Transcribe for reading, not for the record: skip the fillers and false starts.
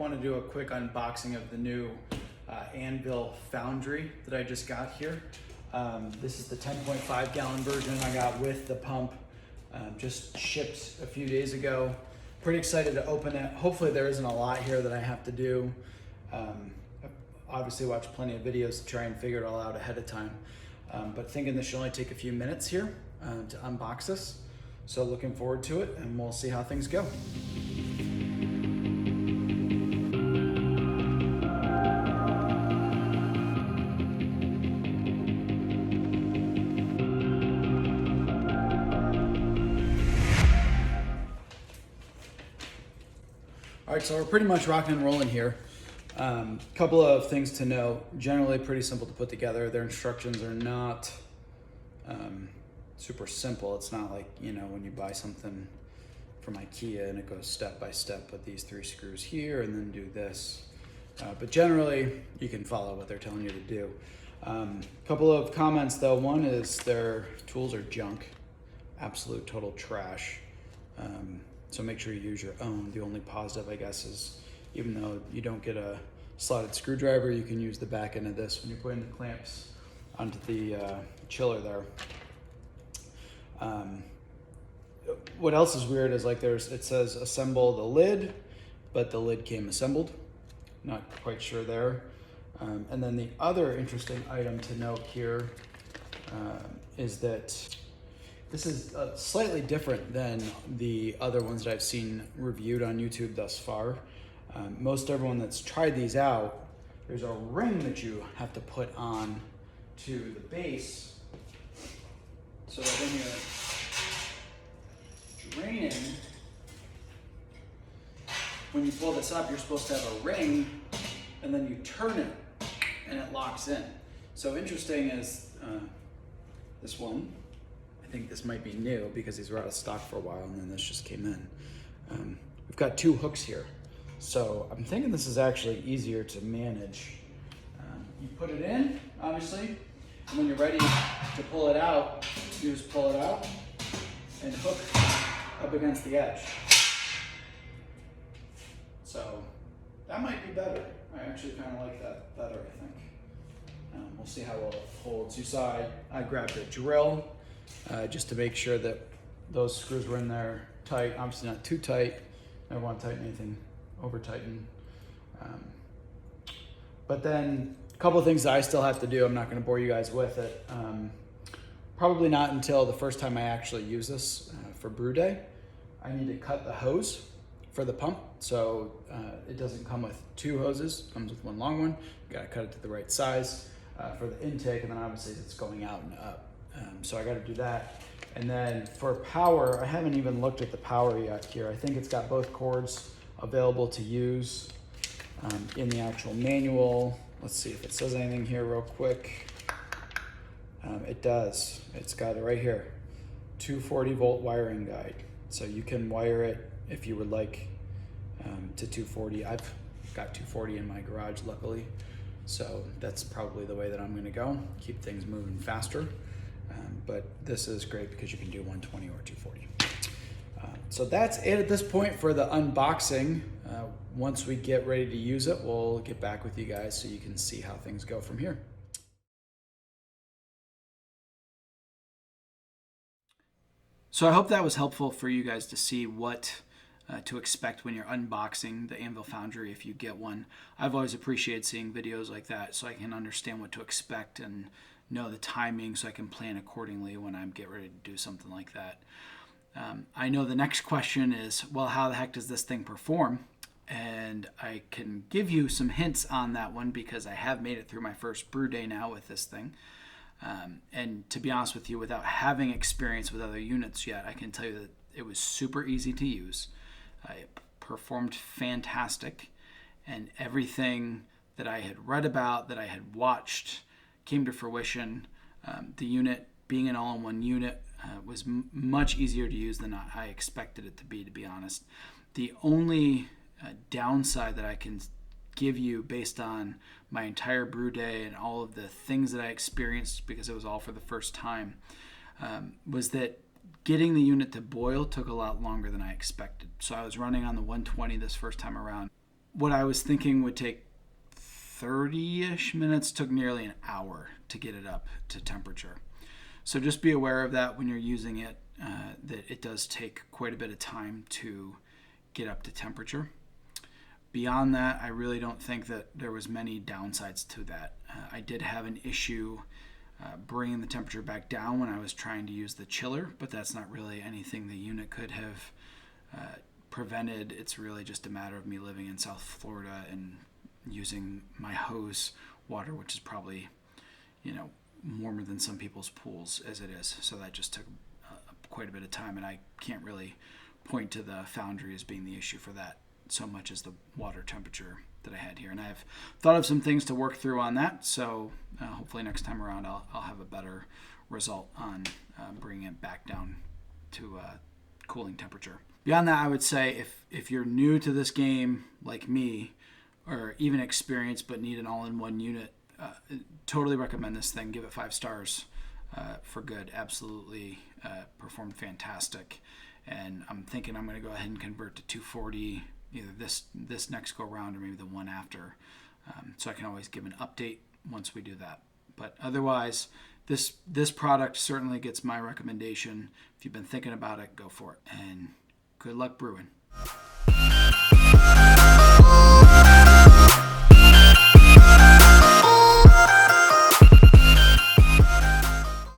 want to do a quick unboxing of the new Anvil Foundry that I just got here. This is the 10.5 gallon version I got with the pump. Just shipped a few days ago. Pretty excited to open it. Hopefully there isn't a lot here that I have to do. Obviously watched plenty of videos to try and figure it all out ahead of time. But thinking this should only take a few minutes here to unbox this. So looking forward to it, and we'll see how things go. All right, so we're pretty much rocking and rolling here. Couple of things to know. Generally pretty simple to put together. Their instructions are not super simple. It's not like, you know, when you buy something from IKEA and it goes step by step, put these 3 screws here and then do this. But generally you can follow what they're telling you to do. Couple of comments though. One is their tools are junk, absolute total trash. So make sure you use your own. The only positive, I guess, is even though you don't get a slotted screwdriver, you can use the back end of this when you're putting the clamps onto the chiller there. What else is weird is like it says assemble the lid, but the lid came assembled. Not quite sure there. And then the other interesting item to note here is that this is slightly different than the other ones that I've seen reviewed on YouTube thus far. Most everyone that's tried these out, there's a ring that you have to put on to the base so that when you're draining, when you pull this up, you're supposed to have a ring and then you turn it and it locks in. So interesting is this one. I think this might be new because these were out of stock for a while and then this just came in. We've got 2 hooks here. So I'm thinking this is actually easier to manage. You put it in, obviously, and when you're ready to pull it out, you just pull it out and hook up against the edge. So that might be better. I actually kind of like that better, I think. We'll see how well it holds. You saw I grabbed a drill just to make sure that those screws were in there tight. Obviously not too tight. Never want to tighten anything over tighten. But then a couple of things that I still have to do. I'm not going to bore you guys with it. Probably not until the first time I actually use this for brew day. I need to cut the hose for the pump. So it doesn't come with 2 hoses. It comes with 1 long one. You got to cut it to the right size for the intake, and then obviously it's going out and up. So I got to do that. And then for power, I haven't even looked at the power yet here. I think it's got both cords available to use in the actual manual. Let's see if it says anything here real quick. It does. It's got it right here. 240 volt wiring guide. So you can wire it if you would like to 240. I've got 240 in my garage, luckily. So that's probably the way that I'm gonna go. Keep things moving faster. But this is great because you can do 120 or 240. So that's it at this point for the unboxing. Once we get ready to use it, we'll get back with you guys so you can see how things go from here. So I hope that was helpful for you guys to see what to expect when you're unboxing the Anvil Foundry if you get one. I've always appreciated seeing videos like that so I can understand what to expect and know the timing so I can plan accordingly when I get ready to do something like that. I know the next question is, well, how the heck does this thing perform? And I can give you some hints on that one because I have made it through my first brew day now with this thing. And to be honest with you, without having experience with other units yet, I can tell you that it was super easy to use. It performed fantastic, and everything that I had read about, that I had watched, came to fruition. The unit being an all-in-one unit was much easier to use than I expected it to be honest. The only downside that I can give you based on my entire brew day and all of the things that I experienced, because it was all for the first time, was that getting the unit to boil took a lot longer than I expected. So I was running on the 120 this first time around. what I was thinking would take 30-ish minutes took nearly an hour to get it up to temperature. So just be aware of that when you're using it, that it does take quite a bit of time to get up to temperature. Beyond that, I really don't think that there was many downsides to that. I did have an issue bringing the temperature back down when I was trying to use the chiller, but that's not really anything the unit could have prevented. It's really just a matter of me living in South Florida and using my hose water, which is probably, warmer than some people's pools as it is. So that just took quite a bit of time, and I can't really point to the foundry as being the issue for that so much as the water temperature that I had here. And I've thought of some things to work through on that, so hopefully next time around I'll have a better result on bringing it back down to cooling temperature. Beyond that, I would say if you're new to this game like me, or even experienced but need an all-in-one unit, totally recommend this thing. Give it 5 stars for good. Absolutely performed fantastic. And I'm thinking I'm going to go ahead and convert to 240 either this next go round or maybe the one after. So I can always give an update once we do that. But otherwise, this product certainly gets my recommendation. If you've been thinking about it, go for it. And good luck brewing.